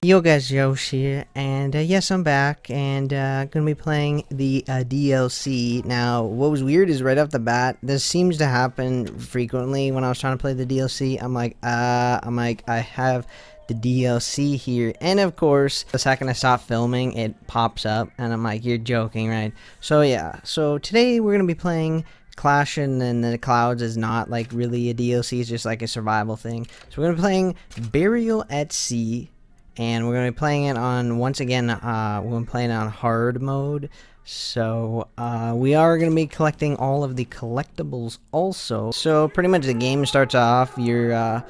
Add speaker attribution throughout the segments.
Speaker 1: Yo guys, Josh here, and yes, I'm back, and gonna be playing the DLC. Now, what was weird is right off the bat, this seems to happen frequently when I was trying to play the DLC. I have the DLC here, and of course, the second I stop filming, it pops up, and I'm like, you're joking, right? So yeah, so today we're gonna be playing Clash in the Clouds is not like really a DLC, it's just like a survival thing. So we're gonna be playing Burial at Sea. And we're going to be playing it on, once again, we're going to be playing it on hard mode. So, we are going to be collecting all of the collectibles also. So, pretty much the game starts off, you're a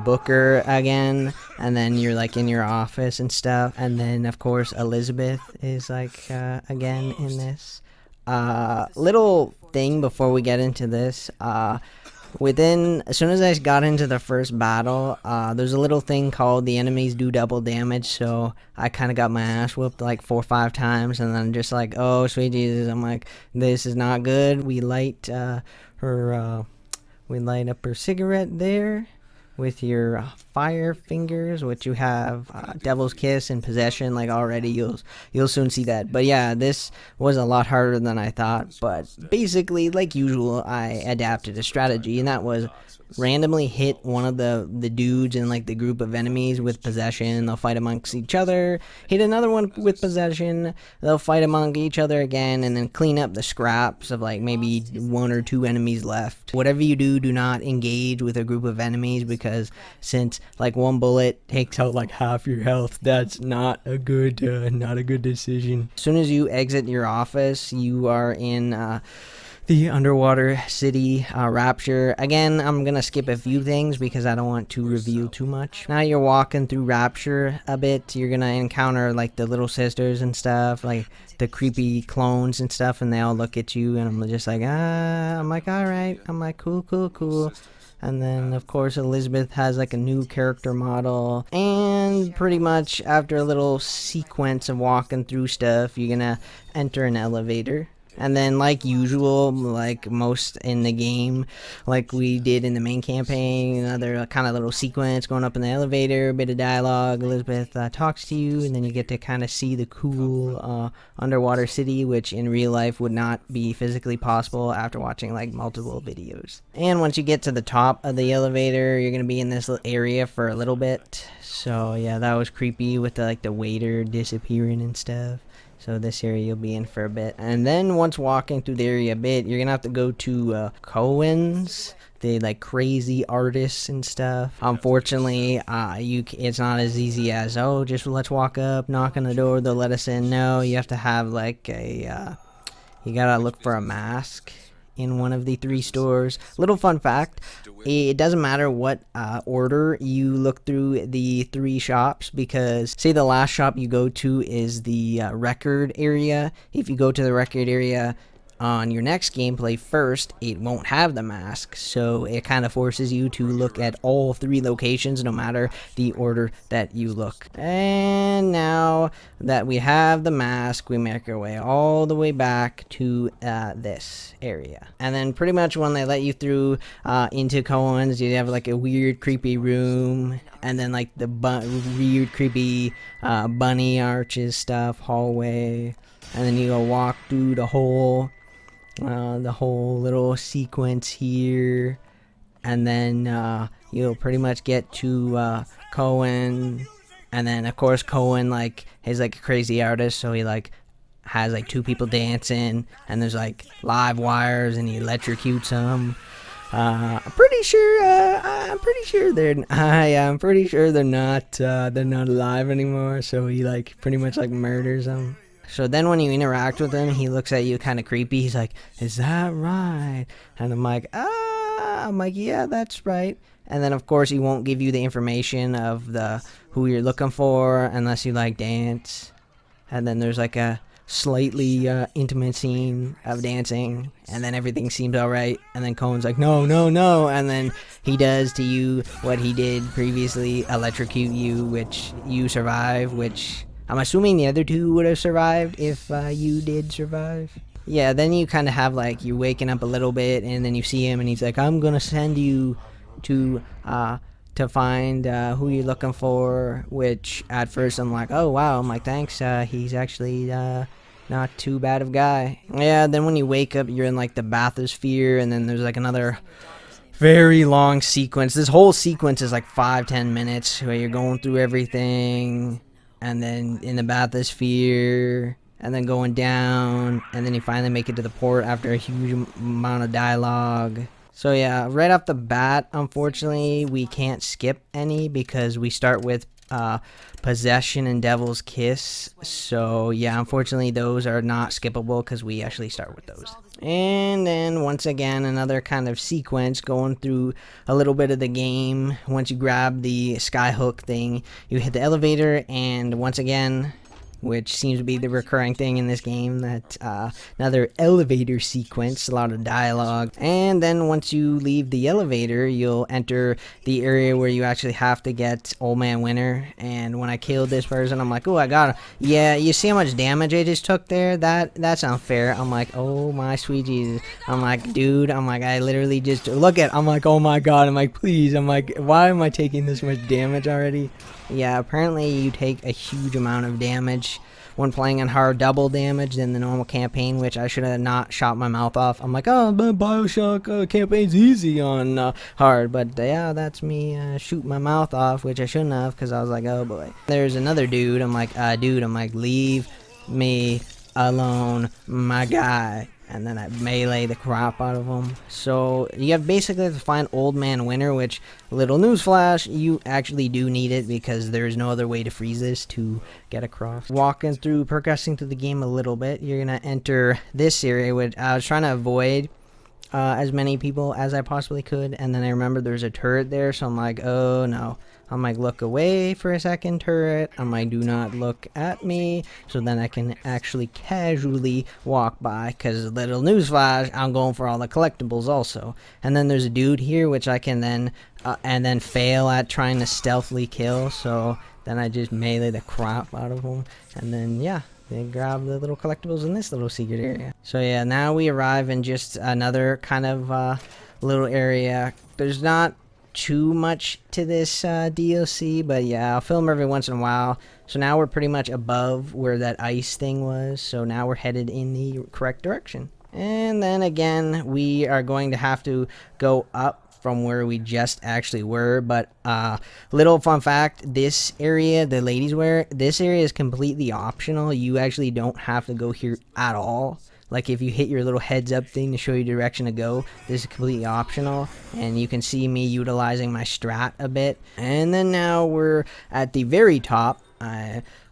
Speaker 1: booker again, and then you're like in your office and stuff. And then, of course, Elizabeth is like, again in this. Little thing before we get into this, as soon as I got into the first battle, there's a little thing called the enemies do double damage, so I kind of got my ass whooped like 4 or 5 times, and then just like, oh sweet Jesus, I'm like, this is not good. We light we light up her cigarette there with your fire fingers, which you have Devil's Kiss and Possession. Like already, you'll soon see that. But yeah, this was a lot harder than I thought. But basically, like usual, I adapted a strategy, and that was randomly hit one of the dudes in like the group of enemies with Possession. They'll fight amongst each other. Hit another one with Possession. They'll fight among each other again, and then clean up the scraps of like maybe 1 or 2 enemies left. Whatever you do, do not engage with a group of enemies, because since like 1 bullet takes out like half your health, that's not a good decision. As soon as you exit your office, you are in the underwater city, Rapture. Again, I'm gonna skip a few things because I don't want to reveal too much. Now you're walking through Rapture a bit. You're gonna encounter like the little sisters and stuff, like the creepy clones and stuff, and they all look at you, and I'm just like, I'm like, alright. I'm like, cool. And then, of course, Elizabeth has like a new character model. And pretty much after a little sequence of walking through stuff, you're gonna enter an elevator. And then, like usual, like most in the game, like we did in the main campaign, another kind of little sequence going up in the elevator, a bit of dialogue. Elizabeth talks to you, and then you get to kind of see the cool underwater city, which in real life would not be physically possible after watching like multiple videos. And once you get to the top of the elevator, you're gonna be in this little area for a little bit. So yeah, that was creepy with the waiter disappearing and stuff. So this area you'll be in for a bit. And then once walking through the area a bit, you're gonna have to go to Cohen's, the like crazy artists and stuff. Unfortunately, it's not as easy as, oh, just let's walk up, knock on the door, they'll let us in. No, you have to have like you gotta look for a mask in one of the 3 stores. Little fun fact, it doesn't matter what order you look through the 3 shops, because say the last shop you go to is the record area. If you go to the record area on your next gameplay first, it won't have the mask, so it kind of forces you to look at all 3 locations no matter the order that you look. And now that we have the mask, we make our way all the way back to this area. And then pretty much when they let you through into Cohen's, you have like a weird creepy room, and then like the weird creepy bunny arches stuff, hallway, and then you go walk through the whole little sequence here, and then you'll pretty much get to Cohen. And then of course Cohen like is like a crazy artist, so he like has like 2 people dancing, and there's like live wires, and he electrocutes them. I'm pretty sure they're not alive anymore, so he like pretty much like murders them. So then when you interact with him, he looks at you kind of creepy. He's like, is that right? And I'm like, yeah, that's right. And then of course he won't give you the information of who you're looking for unless you like dance. And then there's like a slightly intimate scene of dancing, and then everything seems alright, and then Cohen's like, no, and then he does to you what he did previously, electrocute you, which you survive, which I'm assuming the other 2 would have survived if you did survive. Yeah, then you kind of have like, you're waking up a little bit, and then you see him, and he's like, I'm gonna send you to to find who you're looking for, which at first I'm like, oh wow, I'm like, thanks, he's actually not too bad of a guy. Yeah, then when you wake up, you're in like the bathysphere, and then there's like another very long sequence. This whole sequence is like 5-10 minutes where you're going through everything, and then in the bathysphere, and then going down, and then you finally make it to the port after a huge amount of dialogue. So yeah, right off the bat, unfortunately, we can't skip any because we start with Possession and Devil's Kiss. So yeah, unfortunately, those are not skippable because we actually start with those. And then once again, another kind of sequence going through a little bit of the game. Once you grab the skyhook thing, you hit the elevator, and once again, which seems to be the recurring thing in this game, that another elevator sequence, a lot of dialogue. And then once you leave the elevator, you'll enter the area where you actually have to get Old Man Winter. And when I killed this person, I'm like, oh, I got him. Yeah, you see how much damage I just took there? That's unfair. I'm like, oh my sweet Jesus. I'm like, dude, I'm like, I literally just look at, I'm like, oh my god. I'm like, please. I'm like, why am I taking this much damage already? Yeah, apparently you take a huge amount of damage when playing on hard, double damage than the normal campaign, which I should have not shot my mouth off. I'm like, oh, but BioShock campaign's easy on hard, but yeah, that's me shooting my mouth off, which I shouldn't have, because I was like, oh boy. There's another dude. I'm like, dude, I'm like, leave me alone, my guy. And then I melee the crap out of him. So you have basically to find Old Man Winter, which, little newsflash, you actually do need it because there's no other way to freeze this to get across. Walking through, progressing through the game a little bit, you're gonna enter this area, which I was trying to avoid as many people as I possibly could, and then I remember there's a turret there, so I'm like, oh no. I'm like, look away for a second, turret. I'm like, do not look at me, so then I can actually casually walk by, because little newsflash, I'm going for all the collectibles also. And then there's a dude here, which I can then, and then fail at trying to stealthily kill, so then I just melee the crap out of him, and then, yeah. They grab the little collectibles in this little secret area. So yeah, now we arrive in just another kind of little area. There's not too much to this DLC, but yeah, I'll film every once in a while. So now we're pretty much above where that ice thing was, so now we're headed in the correct direction. And then again, we are going to have to go up from where we just actually were, but little fun fact, this area, the ladies wear, this area is completely optional. You actually don't have to go here at all. Like if you hit your little heads up thing to show you direction to go, this is completely optional, and you can see me utilizing my strat a bit. And then now we're at the very top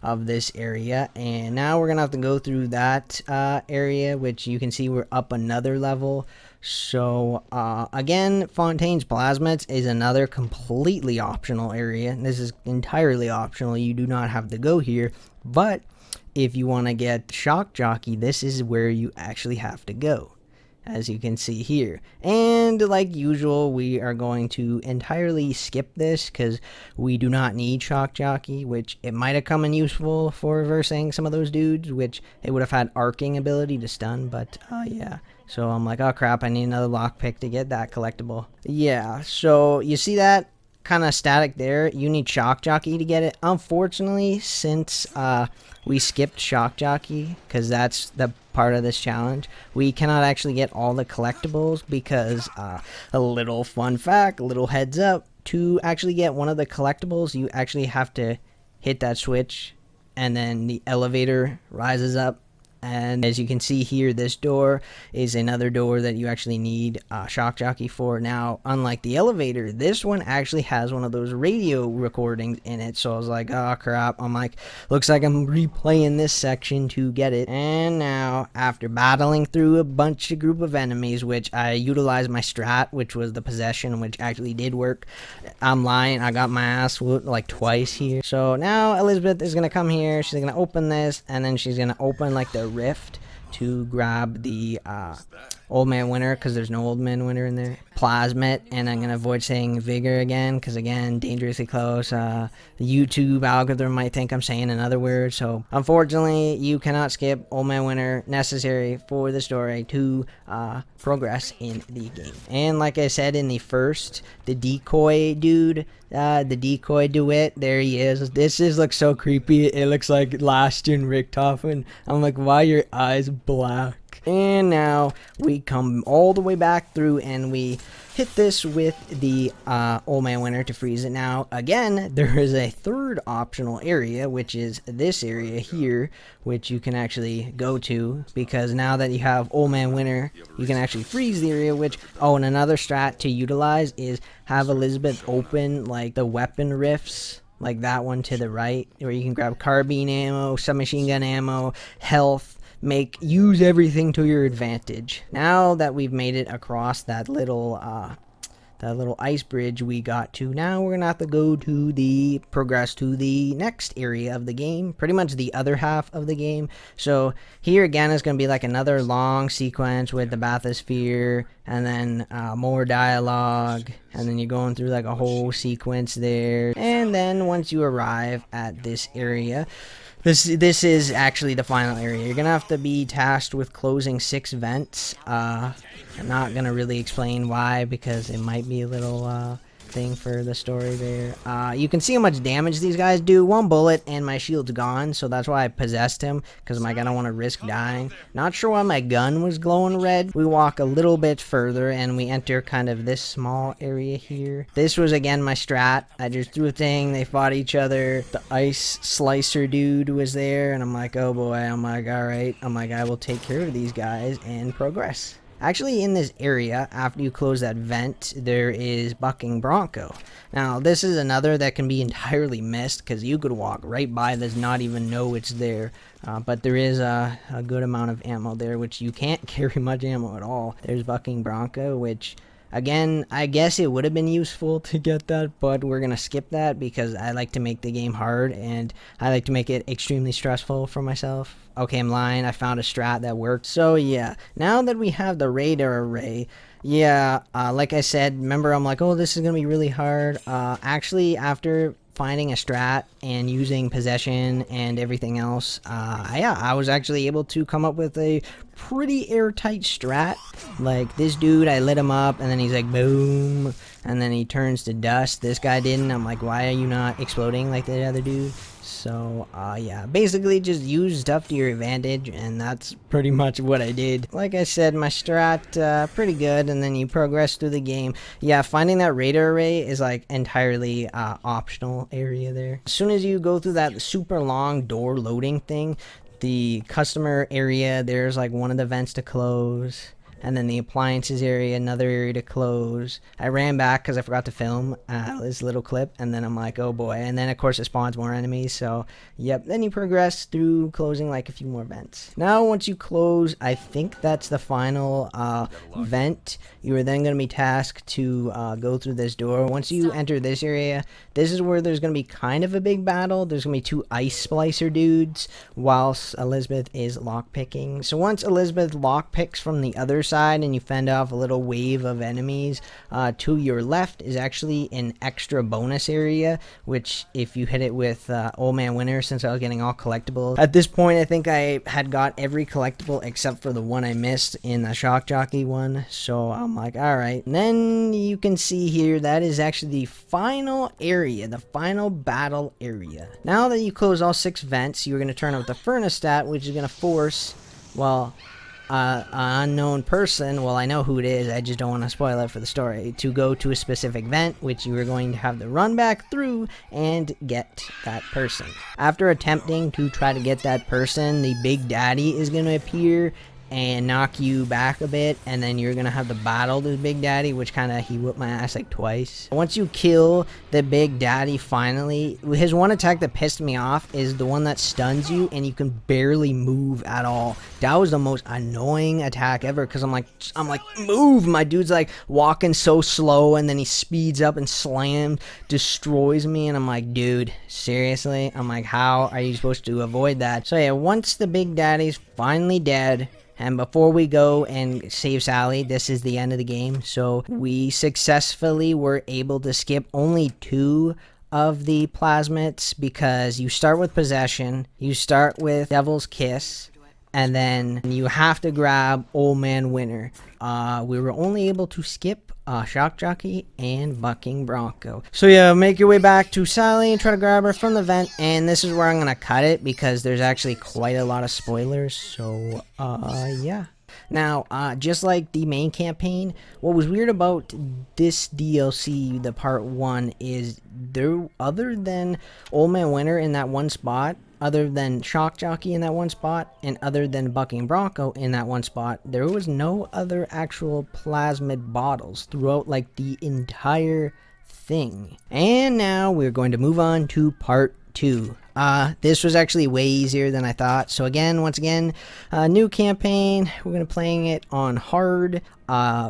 Speaker 1: of this area, and now we're gonna have to go through that area, which you can see we're up another level. So again, Fontaine's Plasmids is another completely optional area. This is entirely optional. You do not have to go here, but if you want to get Shock Jockey, this is where you actually have to go, as you can see here. And like usual, we are going to entirely skip this because we do not need Shock Jockey, which it might have come in useful for reversing some of those dudes, which it would have had arcing ability to stun, but yeah. So I'm like, oh crap, I need another lockpick to get that collectible. Yeah, so you see that kind of static there? You need Shock Jockey to get it. Unfortunately, since we skipped Shock Jockey, because that's the part of this challenge, we cannot actually get all the collectibles because a little fun fact, a little heads up, to actually get one of the collectibles, you actually have to hit that switch, and then the elevator rises up. And as you can see here, this door is another door that you actually need Shock Jockey for. Now, unlike the elevator, this one actually has one of those radio recordings in it. So I was like, oh crap. I'm like, looks like I'm replaying this section to get it. And now, after battling through a bunch of group of enemies, which I utilized my strat, which was the possession, which actually did work. I'm lying. I got my ass whooped like twice here. So now Elizabeth is going to come here. She's going to open this, and then she's going to open like the rift to grab the Old Man Winter because there's no Old Man Winter in there. Plasmit, and I'm gonna avoid saying Vigor again because again, dangerously close. The YouTube algorithm might think I'm saying another word, so unfortunately, you cannot skip Old Man Winter, necessary for the story to progress in the game. And like I said in the first, the decoy dude, the decoy duet, there he is. This looks so creepy. It looks like last Gen Richtofen. I'm like, why are your eyes black? And now we come all the way back through and we hit this with the Old Man Winter to freeze it. Now again, there is a third optional area, which is this area here, which you can actually go to, because now that you have Old Man Winter, you can actually freeze the area. Which, oh, and another strat to utilize is have Elizabeth open like the weapon rifts, like that one to the right, where you can grab carbine ammo, submachine gun ammo, health. Use everything to your advantage. Now that we've made it across that little ice bridge we got to, now we're gonna have to go to progress to the next area of the game, pretty much the other half of the game. So here again is gonna be like another long sequence with the bathysphere, and then more dialogue, and then you're going through like a whole sequence there. And then once you arrive at this area, this is actually the final area. You're gonna have to be tasked with closing 6 vents. I'm not gonna really explain why, because it might be a little thing for the story there. You can see how much damage these guys do. 1 bullet and my shield's gone, so that's why I possessed him, because I'm like, I don't want to risk dying. Not sure why my gun was glowing red. We walk a little bit further and we enter kind of this small area here. This was again my strat. I just threw a thing, they fought each other. The ice slicer dude was there, and I'm like, oh boy. I'm like, alright. I'm like, I will take care of these guys and progress. Actually, in this area, after you close that vent, there is Bucking Bronco. Now, this is another that can be entirely missed, because you could walk right by this, not even know it's there. But there is a good amount of ammo there, which you can't carry much ammo at all. There's Bucking Bronco, which, again, I guess it would have been useful to get that, but we're going to skip that because I like to make the game hard, and I like to make it extremely stressful for myself. Okay, I'm lying. I found a strat that worked. So yeah, now that we have the radar array, yeah, like I said, remember I'm like, oh, this is going to be really hard. Actually, after finding a strat and using possession and everything else, yeah, I was actually able to come up with a pretty airtight strat. Like this dude, I lit him up and then he's like boom, and then he turns to dust. This guy didn't. I'm like, why are you not exploding like the other dude? So yeah, basically just use stuff to your advantage, and that's pretty much what I did. Like I said, my strat pretty good, and then you progress through the game. Yeah, finding that radar array is like entirely optional area there. As soon as you go through that super long door loading thing, the customer area, there's like one of the vents to close. And then the appliances area, another area to close. I ran back because I forgot to film this little clip, and then I'm like, oh boy. And then of course it spawns more enemies, so yep. Then you progress through closing like a few more vents. Now once you close, I think that's the final vent. You are then going to be tasked to go through this door. Once you enter this area, this is where there's going to be kind of a big battle. There's going to be 2 ice splicer dudes, whilst Elizabeth is lockpicking. So once Elizabeth lockpicks from the other side and you fend off a little wave of enemies, to your left is actually an extra bonus area, which if you hit it with Old Man Winter, since I was getting all collectibles. At this point, I think I had got every collectible except for the one I missed in the Shock Jockey one, so I'm like, alright. And then you can see here, that is actually the final area, the final battle area. Now that you close all 6 vents, you're going to turn up the furnace stat, which is going to force, well, an unknown person, well, I know who it is, I just don't want to spoil it for the story, to go to a specific vent, which you are going to have to run back through and get that person. After attempting to try to get that person, the Big Daddy is going to appear and knock you back a bit, and then you're gonna have to battle this Big Daddy, which kind of, he whipped my ass like twice. Once you kill the Big Daddy, finally, his one attack that pissed me off is the one that stuns you and you can barely move at all. That was the most annoying attack ever, because I'm like move. My dude's like walking so slow, and then he speeds up and slams, destroys me, and I'm like, dude, seriously? I'm like, how are you supposed to avoid that? So yeah, once the Big Daddy's finally dead, And before we go and save Sally, this is the end of the game. So we successfully were able to skip only 2 of the plasmids, because you start with possession, you start with Devil's Kiss, and then you have to grab Old Man Winter. We were only able to skip Shock Jockey and Bucking Bronco. So yeah, make your way back to Sally and try to grab her from the vent. And this is where I'm gonna cut it, because there's actually quite a lot of spoilers. So yeah. Now, just like the main campaign, what was weird about this DLC, the part 1, is there, other than Old Man Winter in that one spot, other than Shock Jockey in that one spot, and other than Bucking Bronco in that one spot, there was no other actual plasmid bottles throughout like the entire thing. And now we're going to move on to part 2. This was actually way easier than I thought. So again, once again, new campaign. We're gonna playing it on hard.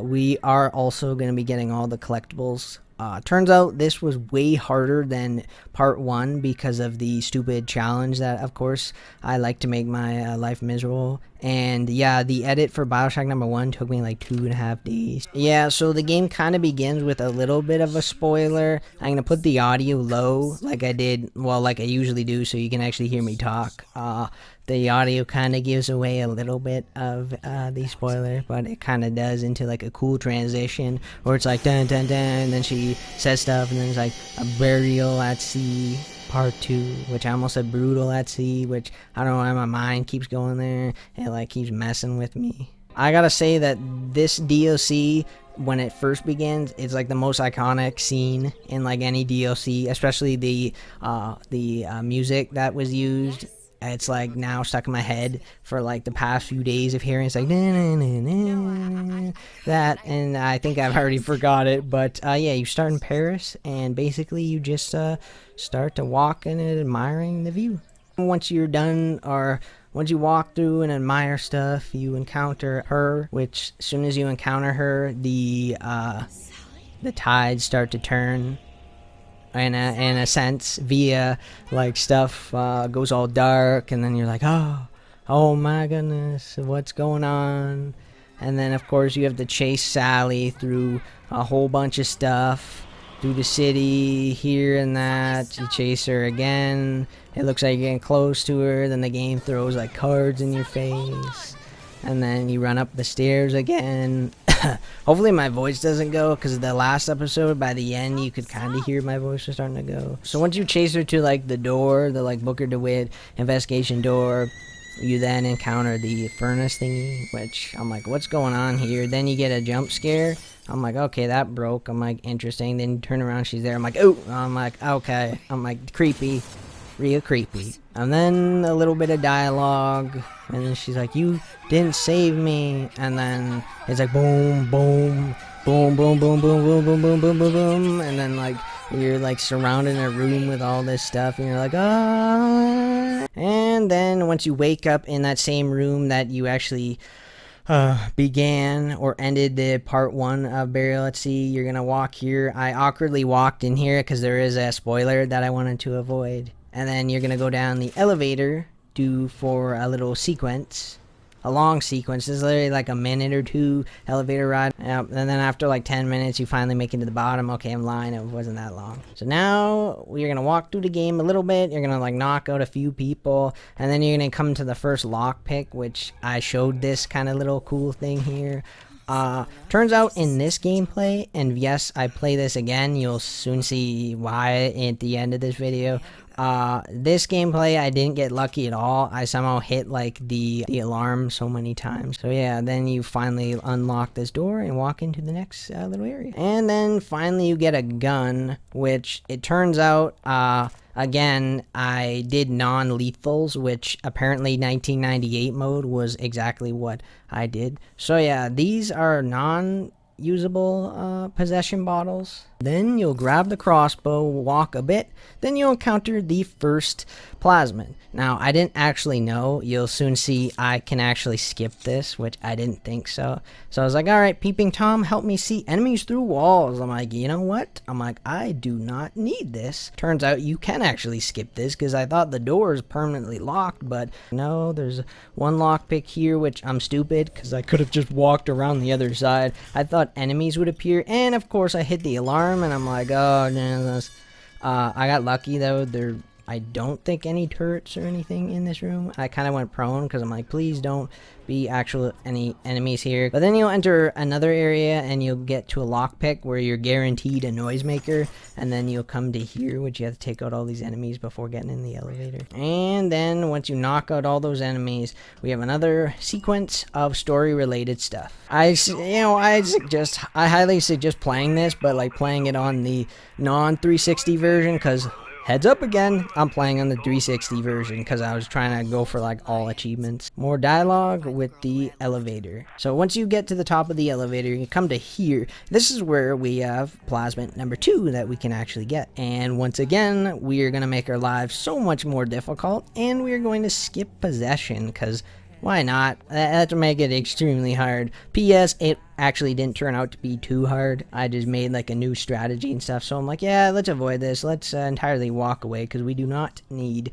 Speaker 1: We are also gonna be getting all the collectibles. Turns out this was way harder than part 1 because of the stupid challenge that, of course, I like to make my life miserable. And yeah, the edit for BioShock number 1 took me like 2.5 days. Yeah, so the game kind of begins with a little bit of a spoiler. I'm going to put the audio low like I did, well, like I usually do, so you can actually hear me talk. The audio kind of gives away a little bit of the spoiler, but it kind of does into like a cool transition where it's like dun dun dun, and then she says stuff, and then it's like a burial at sea part 2, which I almost said brutal at sea, which I don't know why my mind keeps going there. It like keeps messing with me. I gotta say that this DLC, when it first begins, it's like the most iconic scene in like any DLC, especially the music that was used. It's like now stuck in my head for like the past few days of hearing. It's like that, and I think I've already forgot it. But yeah, you start in Paris, and basically you just start to walk in and admiring the view. Once you're done, or once you walk through and admire stuff, you encounter her. Which, as soon as you encounter her, the tides start to turn. In a sense, via like stuff goes all dark, and then you're like, oh my goodness, what's going on? And then of course you have to chase Sally through a whole bunch of stuff, through the city, here and that. You chase her again, it looks like you're getting close to her, then the game throws like cards in your face, and then you run up the stairs again. Hopefully my voice doesn't go, because the last episode, by the end, you could kind of hear my voice was starting to go. So once you chase her to like the door, the like Booker DeWitt investigation door, you then encounter the furnace thingy, which I'm like, what's going on here? Then you get a jump scare. I'm like, okay, that broke. I'm like, interesting. Then you turn around, she's there. I'm like, oh. I'm like, okay. I'm like, creepy. Real creepy. And then a little bit of dialogue, and then she's like, you didn't save me. And then it's like boom boom boom boom boom boom boom boom boom boom boom boom, and then like you're like surrounded in a room with all this stuff, and you're like, ah. And then once you wake up in that same room that you actually began or ended the part 1 of Burial at Sea, you're gonna walk here. I awkwardly walked in here because there is a spoiler that I wanted to avoid. And then you're gonna go down the elevator, for a little sequence, a long sequence. This is literally like a minute or 2 elevator ride. And then after like 10 minutes, you finally make it to the bottom. Okay, I'm lying, it wasn't that long. So now we're gonna walk through the game a little bit. You're gonna like knock out a few people, and then you're gonna come to the first lockpick, which I showed this kind of little cool thing here. Turns out in this gameplay, and yes, I play this again, you'll soon see why at the end of this video. This gameplay, I didn't get lucky at all. I somehow hit like the alarm so many times. So yeah, then you finally unlock this door and walk into the next little area. And then finally you get a gun, which it turns out, again, I did non-lethals, which apparently 1998 mode was exactly what I did. So yeah, these are non-usable possession bottles. Then you'll grab the crossbow, walk a bit, then you'll encounter the first plasmid. Now, I didn't actually know. You'll soon see I can actually skip this, which I didn't think so. So I was like, alright, Peeping Tom, help me see enemies through walls. I'm like, you know what? I'm like, I do not need this. Turns out you can actually skip this, because I thought the door is permanently locked, but no, there's one lockpick here, which I'm stupid, because I could have just walked around the other side. I thought enemies would appear, and of course I hit the alarm, and I'm like, oh, no, I got lucky though. I don't think any turrets or anything in this room. I kind of went prone because I'm like, please don't be any enemies here. But then you'll enter another area and you'll get to a lockpick where you're guaranteed a noisemaker, and then you'll come to here, which you have to take out all these enemies before getting in the elevator. And then once you knock out all those enemies, we have another sequence of story related stuff. I highly suggest playing this, but like playing it on the non 360 version, because heads up again, I'm playing on the 360 version because I was trying to go for like all achievements. More dialogue with the elevator. So once you get to the top of the elevator, you come to here. This is where we have plasmid number 2 that we can actually get. And once again, we are going to make our lives so much more difficult, and we are going to skip possession because why not? That would make it extremely hard. P.S. It actually didn't turn out to be too hard. I just made like a new strategy and stuff. So I'm like, yeah, let's avoid this. Let's entirely walk away because we do not need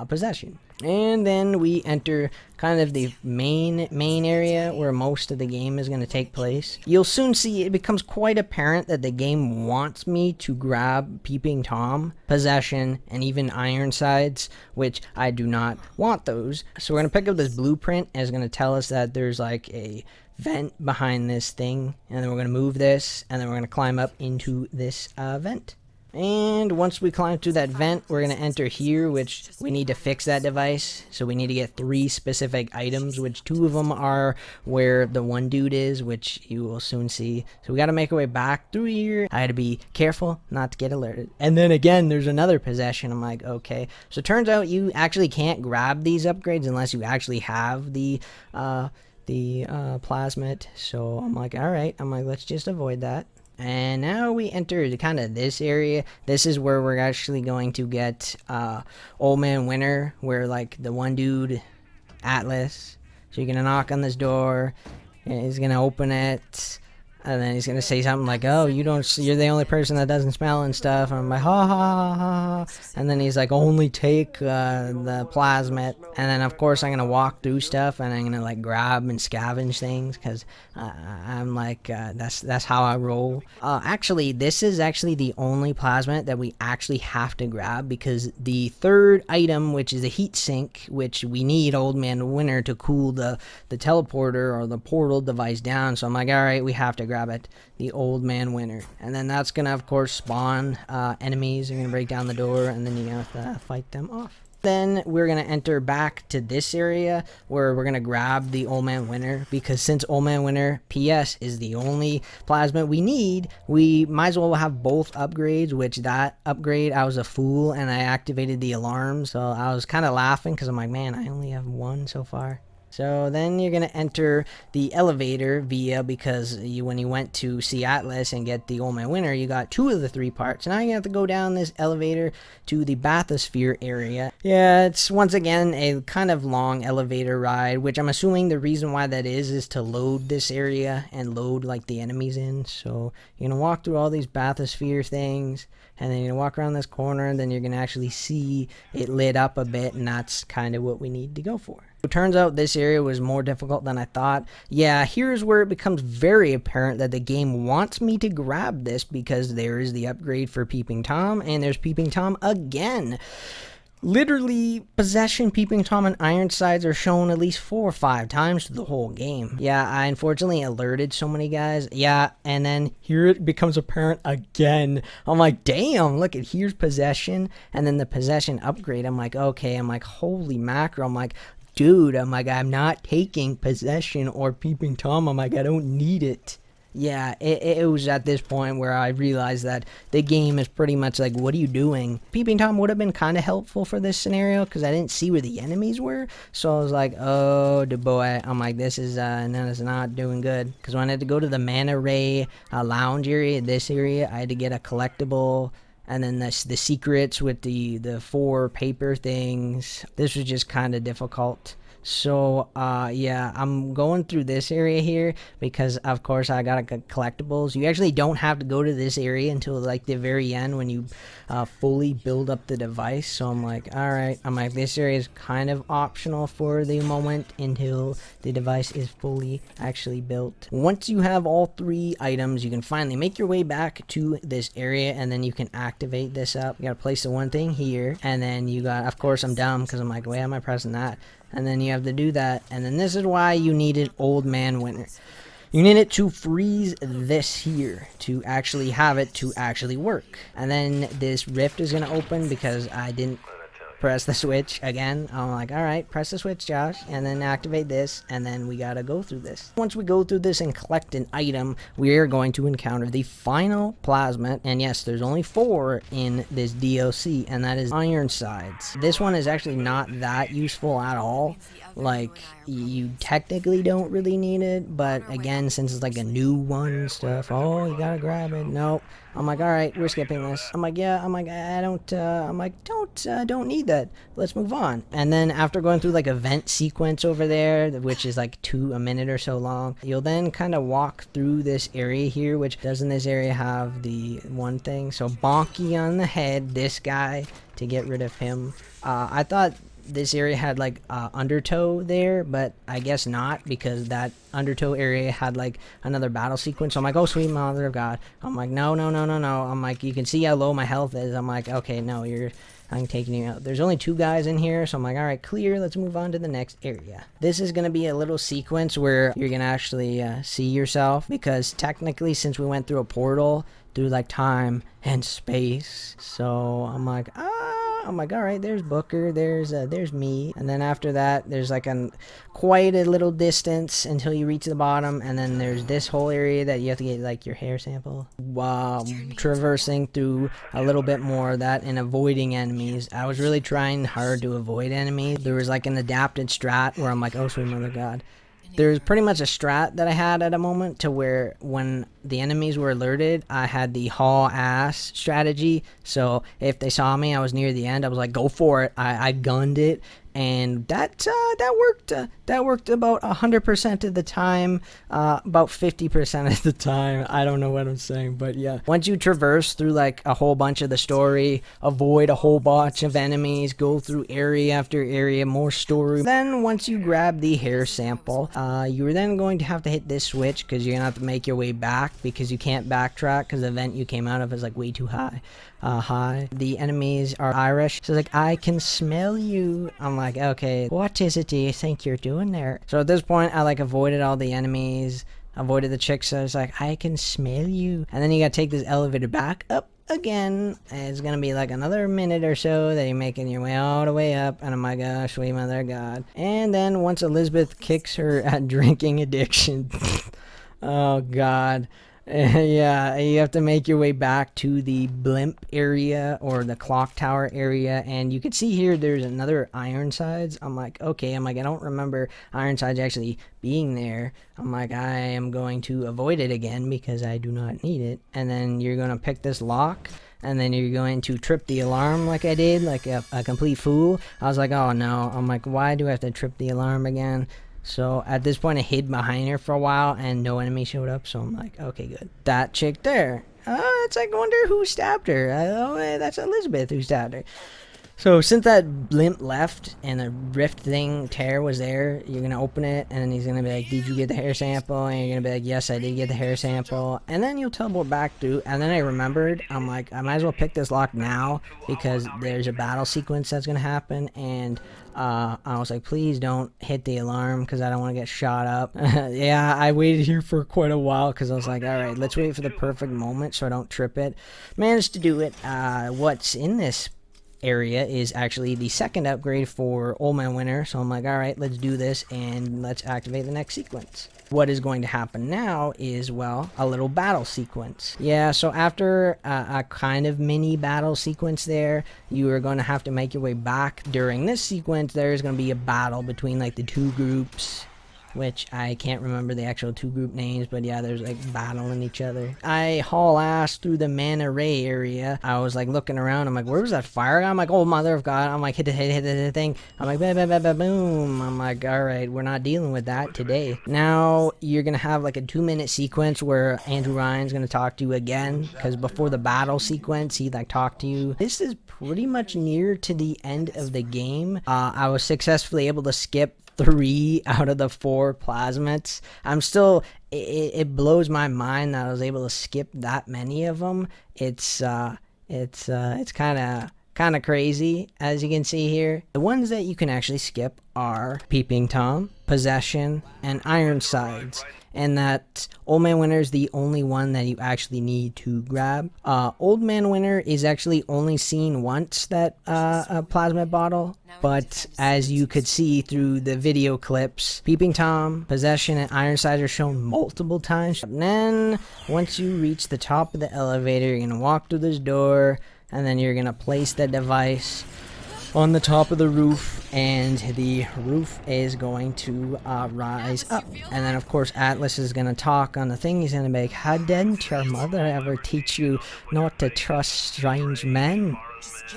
Speaker 1: possession. And then we enter kind of the main area where most of the game is going to take place. You'll soon see it becomes quite apparent that the game wants me to grab Peeping Tom, possession, and even Ironsides, which I do not want those. So we're going to pick up this blueprint, and it's going to tell us that there's like a vent behind this thing, and then we're going to move this, and then we're going to climb up into this vent. And once we climb through that vent, we're going to enter here, which we need to fix that device. So we need to get 3 specific items, which 2 of them are where the one dude is, which you will soon see. So we got to make our way back through here. I had to be careful not to get alerted. And then again, there's another possession. I'm like, okay. So it turns out you actually can't grab these upgrades unless you actually have the plasmid. So I'm like, all right. I'm like, let's just avoid that. And now we enter kind of this area. This is where we're actually going to get Old Man Winter, where like the one dude, Atlas. So you're gonna knock on this door, and he's gonna open it, and then he's gonna say something like, "Oh, you're the only person that doesn't smell and stuff." And I'm like, "Ha ha ha ha!" And then he's like, "Only take the plasmid." And then of course I'm gonna walk through stuff, and I'm gonna like grab and scavenge things because I'm like that's how I roll. Actually, this is actually the only plasmid that we actually have to grab, because the third item, which is a heat sink, which we need Old Man Winter to cool the teleporter or the portal device down. So I'm like, all right, we have to grab it, the Old Man Winter. And then that's gonna of course spawn enemies. You're gonna break down the door, and then you have to fight them off. Then we're going to enter back to this area where we're going to grab the Old Man Winter, because since Old Man Winter PS is the only plasmid we need, we might as well have both upgrades, which that upgrade I was a fool and I activated the alarm. So I was kind of laughing because I'm like, man, I only have one so far. So then you're going to enter the elevator because when you went to see Atlas and get the Old Man Winter, you got 2 of the 3 parts. Now you have to go down this elevator to the bathysphere area. Yeah, it's once again a kind of long elevator ride, which I'm assuming the reason why that is to load this area and load like the enemies in. So you're going to walk through all these bathysphere things, and then you're going to walk around this corner, and then you're going to actually see it lit up a bit, and that's kind of what we need to go for. It turns out this area was more difficult than I thought. Yeah, here's where it becomes very apparent that the game wants me to grab this, because there is the upgrade for Peeping Tom, and there's Peeping Tom again. Literally, possession, Peeping Tom, and Ironsides are shown at least 4 or 5 times through the whole game. Yeah, I unfortunately alerted so many guys. Yeah, and then here it becomes apparent again. I'm like, damn, look at here's possession, and then the possession upgrade. I'm like, okay, I'm like, holy mackerel. I'm like, dude, I'm like, I'm not taking possession or Peeping Tom. I'm like, I don't need it. Yeah, it was at this point where I realized that the game is pretty much like, what are you doing? Peeping Tom would have been kind of helpful for this scenario because I didn't see where the enemies were. So I was like, oh, the boy. I'm like, this is not doing good. Because when I had to go to the Manta Ray lounge area, this area, I had to get a collectible. And then the secrets with the 4 paper things. This was just kind of difficult. So yeah, I'm going through this area here because of course I got collectibles. You actually don't have to go to this area until like the very end when you fully build up the device. So I'm like, all right, I'm like, this area is kind of optional for the moment until the device is fully actually built. Once you have all 3 items, you can finally make your way back to this area, and then you can activate this up. You gotta place the one thing here, and then you got, of course I'm dumb because I'm like, why am I pressing that? And then you have to do that, and then this is why you needed Old Man Winter. You need it to freeze this here to actually have it to actually work. And then this rift is going to open because I didn't press the switch again. I'm like, all right, press the switch, Josh, and then activate this, and then we gotta go through this. Once we go through this and collect an item, we are going to encounter the final plasmid, and yes, there's only 4 in this DLC, and that is Ironsides. This one is actually not that useful at all. Like, you technically don't really need it, but again, since it's like a new one and stuff, oh, you gotta grab it. Nope. I'm like, all right, we're skipping this. I'm like, yeah. I'm like, I don't. I'm like, don't need that. Let's move on. And then after going through like a vent sequence over there, which is like a minute or so long, you'll then kind of walk through this area here. Which doesn't this area have the one thing? So bonky on the head, this guy to get rid of him. I thought this area had like undertow there, but I guess not, because that undertow area had like another battle sequence. So I'm like, oh sweet mother of God. I'm like, no. I'm like, you can see how low my health is. I'm like, okay, no, I'm taking you out. There's only 2 guys in here, so I'm like, all right, clear. Let's move on to the next area. This is going to be a little sequence where you're going to actually see yourself, because technically, since we went through a portal through like time and space, so I'm like, I'm like, all right, there's Booker, there's me, and then after that, there's like quite a little distance until you reach the bottom, and then there's this whole area that you have to get like your hair sample. While traversing through a little bit more of that and avoiding enemies. I was really trying hard to avoid enemies. There was like an adapted strat where I'm like, oh sweet mother God. There's pretty much a strat that I had at a moment to where when the enemies were alerted, I had the haul ass strategy. So if they saw me, I was near the end, I was like, go for it. I gunned it, and that worked. That worked about 100% of the time, about 50% of the time. I don't know what I'm saying, but yeah. Once you traverse through like a whole bunch of the story, avoid a whole bunch of enemies, go through area after area, more story. Then once you grab the hair sample, you're then going to have to hit this switch, because you're gonna have to make your way back, because you can't backtrack because the vent you came out of is like way too high. The enemies are Irish, so like, I can smell you. I'm like, okay, what is it do you think you're doing there? So at this point, I like avoided all the enemies, avoided the chicks, so it's like, I can smell you. And then you gotta take this elevator back up again, and it's gonna be like another minute or so that you're making your way all the way up, and oh my gosh, sweet mother of God. And then once Elizabeth kicks her drinking addiction, oh God. Yeah, you have to make your way back to the blimp area or the clock tower area, and you can see here there's another Ironsides. I'm like, okay, I don't remember Ironsides actually being there. I'm like, I am going to avoid it again because I do not need it. And then you're going to pick this lock, and then you're going to trip the alarm like I did, like a complete fool. I was like, oh no. I'm like, why do I have to trip the alarm again? So at this point, I hid behind her for a while and no enemy showed up, so I'm like, okay, good. That chick there, it's like, I wonder who stabbed her. Oh, that's Elizabeth who stabbed her. So since that blimp left and the rift thing tear was there, you're gonna open it, and then he's gonna be like, did you get the hair sample? And you're gonna be like, yes, I did get the hair sample. And then you'll teleport back through, and then I remembered, I'm like, I might as well pick this lock now because there's a battle sequence that's gonna happen. And I was like, please don't hit the alarm because I don't want to get shot up. Yeah, I waited here for quite a while because I was like, all right, let's wait for the perfect moment so I don't trip it. Managed to do it. What's in this area is actually the second upgrade for Old Man Winter. So I'm like, all right, let's do this and let's activate the next sequence. What is going to happen now is, well, a little battle sequence. Yeah, so after a kind of mini battle sequence there, you are going to have to make your way back. During this sequence, there's going to be a battle between like the two groups, which I can't remember the actual two group names, but yeah, there's like battling each other. I haul ass through the Mana Ray area. I was like looking around, I'm like, where was that fire guy? I'm like, oh mother of God. I'm like, hit the thing. I'm like, boom. I'm like, alright, we're not dealing with that today. Now you're gonna have like a 2-minute sequence where Andrew Ryan's gonna talk to you again, because before the battle sequence, he like talked to you. This is pretty much near to the end of the game. I was successfully able to skip 3 out of the 4 plasmids. I'm still, it blows my mind that I was able to skip that many of them. It's kind of crazy, as you can see here. The ones that you can actually skip are Peeping Tom, Possession, and Ironsides. And that Old Man Winter is the only one that you actually need to grab. Old Man Winter is actually only seen once, that a plasmid bottle, but as you could see through the video clips, Peeping Tom, Possession, and Ironsides are shown multiple times. And then once you reach the top of the elevator, you're gonna walk through this door, and then you're gonna place the device on the top of the roof, and the roof is going to rise up. And then of course Atlas is going to talk on the thing. He's going to be like, how didn't your mother ever teach you not to trust strange men?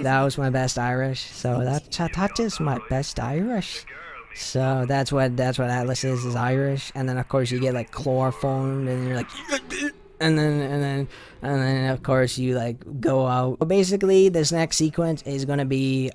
Speaker 1: That was my best Irish, so that is my best Irish. So that's what Atlas is Irish. And then of course you get like chloroformed, and you're like, and then of course you like go out. But basically this next sequence is gonna be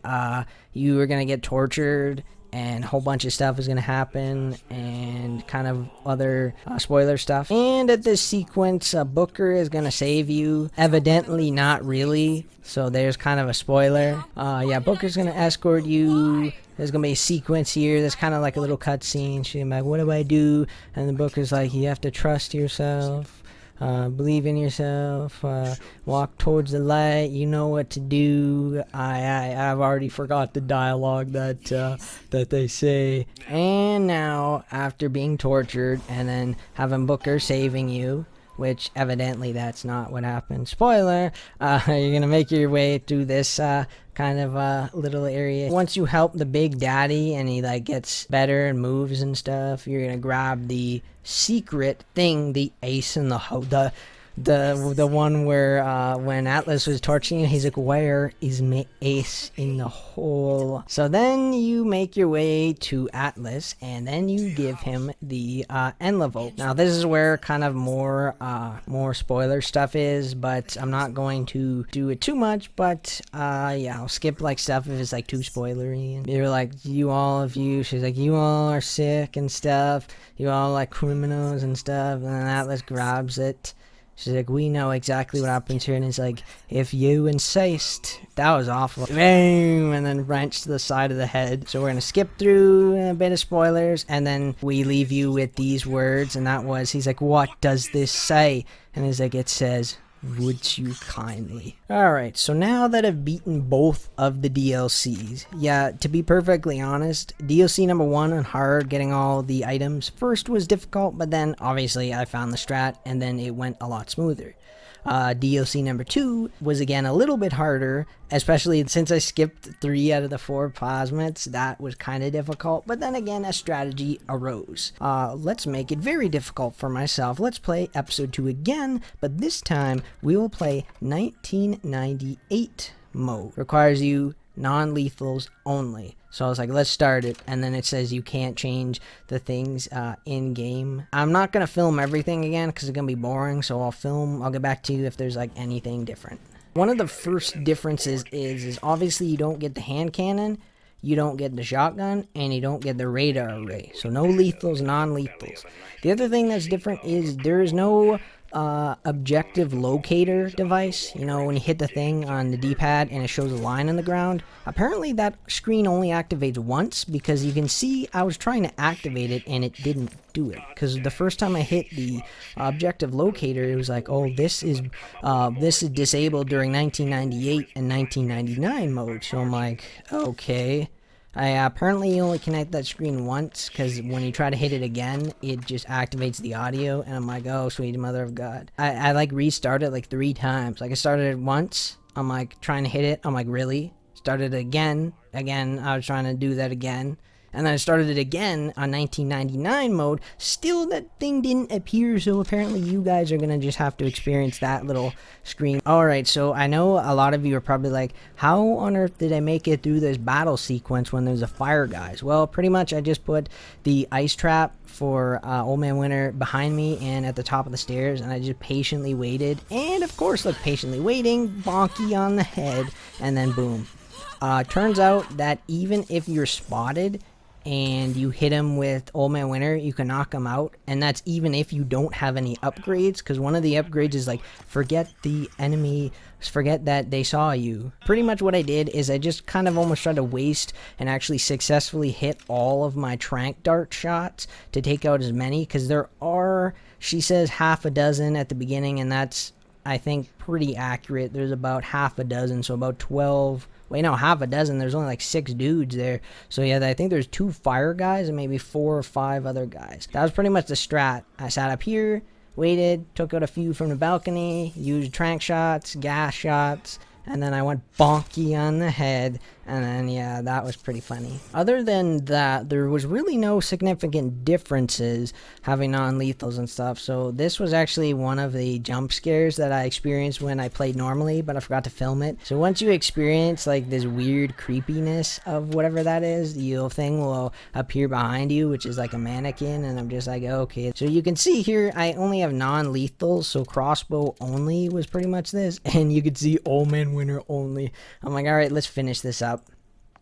Speaker 1: you are gonna get tortured, and a whole bunch of stuff is gonna happen, and kind of other spoiler stuff. And at this sequence, Booker is gonna save you. Evidently not really, so there's kind of a spoiler. Yeah, Booker's gonna escort you. There's gonna be a sequence here that's kind of like a little cutscene. She's like, what do I do? And the Booker's like, you have to trust yourself. Believe in yourself, walk towards the light, you know what to do. I've already forgot the dialogue that they say. And now, after being tortured and then having Booker saving you, which evidently that's not what happened, spoiler, you're gonna make your way through this kind of little area. Once you help the Big Daddy and he like gets better and moves and stuff, you're gonna grab the secret thing, the ace in the hole, the one where when Atlas was torturing you, he's like, where is my ace in the hole? So then you make your way to Atlas, and then you give him the end level. Now this is where kind of more spoiler stuff is, but I'm not going to do it too much. But yeah, I'll skip like stuff if it's like too spoilery. And you're like, she's like, you all are sick and stuff, you all like criminals and stuff, and then Atlas grabs it. She's like, we know exactly what happens here. And it's like, if you insist. That was awful. Boom! And then wrench to the side of the head. So we're going to skip through a bit of spoilers. And then we leave you with these words. And that was, he's like, what does this say? And he's like, it says, would you kindly? Alright, so now that I've beaten both of the DLCs, yeah, to be perfectly honest, DLC number 1 on hard, getting all the items first was difficult, but then obviously I found the strat and then it went a lot smoother. DLC number 2 was again a little bit harder, especially since I skipped 3 out of the 4 plasmids. That was kind of difficult, but then again a strategy arose. Let's make it very difficult for myself. Let's play episode 2 again, but this time we will play 1998 mode. Requires you non-lethals only. So I was like, let's start it, and then it says you can't change the things in game. I'm not gonna film everything again because it's gonna be boring, so I'll get back to you if there's like anything different. One of the first differences is obviously you don't get the hand cannon, you don't get the shotgun, and you don't get the radar array. So no lethals, non-lethals. The other thing that's different is there is no objective locator device. You know, when you hit the thing on the D-pad and it shows a line on the ground. Apparently that screen only activates once, because you can see I was trying to activate it and it didn't do it. Because the first time I hit the objective locator, it was like, oh, this is disabled during 1998 and 1999 mode. So I'm like, okay. I apparently only connect that screen once, because when you try to hit it again, it just activates the audio, and I'm like, oh, sweet mother of God. I like restarted like 3 times. Like I started it once, I'm like trying to hit it, I'm like, really? Started it again, I was trying to do that again. And then I started it again on 1999 mode. Still, that thing didn't appear, so apparently you guys are going to just have to experience that little screen. Alright, so I know a lot of you are probably like, how on earth did I make it through this battle sequence when there's a fire guys? Well, pretty much I just put the ice trap for Old Man Winter behind me and at the top of the stairs, and I just patiently waited. And of course, like patiently waiting, bonky on the head, and then boom. Turns out that even if you're spotted and you hit him with Old Man Winter, you can knock him out, and that's even if you don't have any upgrades, because one of the upgrades is like, forget the enemy, forget that they saw you. Pretty much what I did is I just kind of almost tried to waste and actually successfully hit all of my trank dart shots to take out as many, because there are, she says, half a dozen at the beginning, and that's, I think, pretty accurate. There's about half a dozen, so about 12. Wait, no, half a dozen. There's only like 6 dudes there. So yeah, I think there's 2 fire guys and maybe 4 or 5 other guys. That was pretty much the strat. I sat up here, waited, took out a few from the balcony, used trank shots, gas shots, and then I went bonky on the head, and then yeah, that was pretty funny. Other than that, there was really no significant differences having non-lethals and stuff, so this was actually one of the jump scares that I experienced when I played normally, but I forgot to film it. So once you experience like this weird creepiness of whatever that is, the little thing will appear behind you, which is like a mannequin, and I'm just like, okay. So you can see here, I only have non-lethals, so crossbow only was pretty much this, and you could see Old Man Winter only. I'm like, alright, let's finish this up.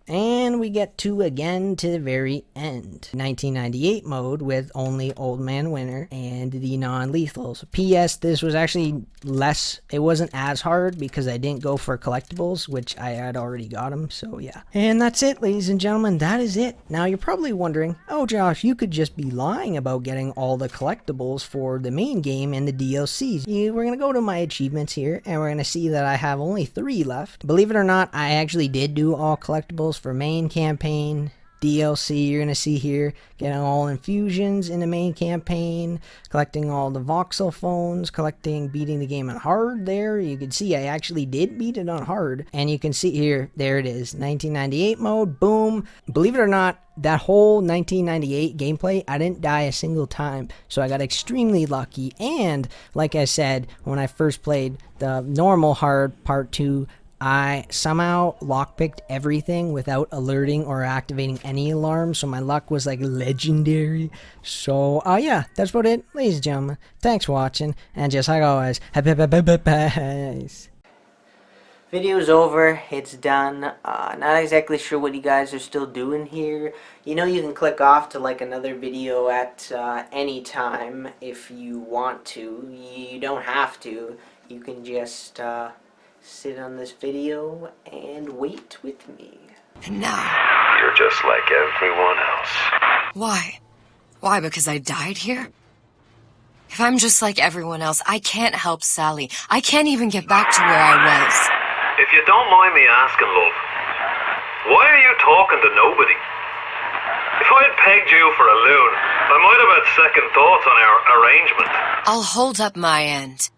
Speaker 1: And we get to again to the very end. 1998 mode with only Old Man Winter and the non-lethals. P.S. This was actually less, it wasn't as hard because I didn't go for collectibles, which I had already got them, so yeah. And that's it, ladies and gentlemen, that is it. Now you're probably wondering, oh Josh, you could just be lying about getting all the collectibles for the main game and the DLCs. We're gonna go to my achievements here, and we're gonna see that I have only 3 left. Believe it or not, I actually did do all collectibles for main campaign, DLC. You're gonna see here, getting all infusions in the main campaign, collecting all the voxel phones, beating the game on hard. There you can see I actually did beat it on hard, and you can see here, there it is, 1998 mode, boom. Believe it or not, that whole 1998 gameplay, I didn't die a single time, so I got extremely lucky. And like I said, when I first played the normal hard part 2, I somehow lockpicked everything without alerting or activating any alarms, so my luck was like legendary. So yeah, that's about it, ladies and gentlemen. Thanks for watching, and just like always, peace. Video's over, it's done. Not exactly sure what you guys are still doing here. You know, you can click off to like another video at any time if you want to. You don't have to. You can just sit on this video and wait with me.
Speaker 2: And now,
Speaker 3: you're just like everyone else.
Speaker 2: why? Why, because I died here? If I'm just like everyone else, I can't help Sally. I can't even get back to where I was.
Speaker 3: If you don't mind me asking, love, why are you talking to nobody? If I'd pegged you for a loon, I might have had second thoughts on our arrangement.
Speaker 2: I'll hold up my end.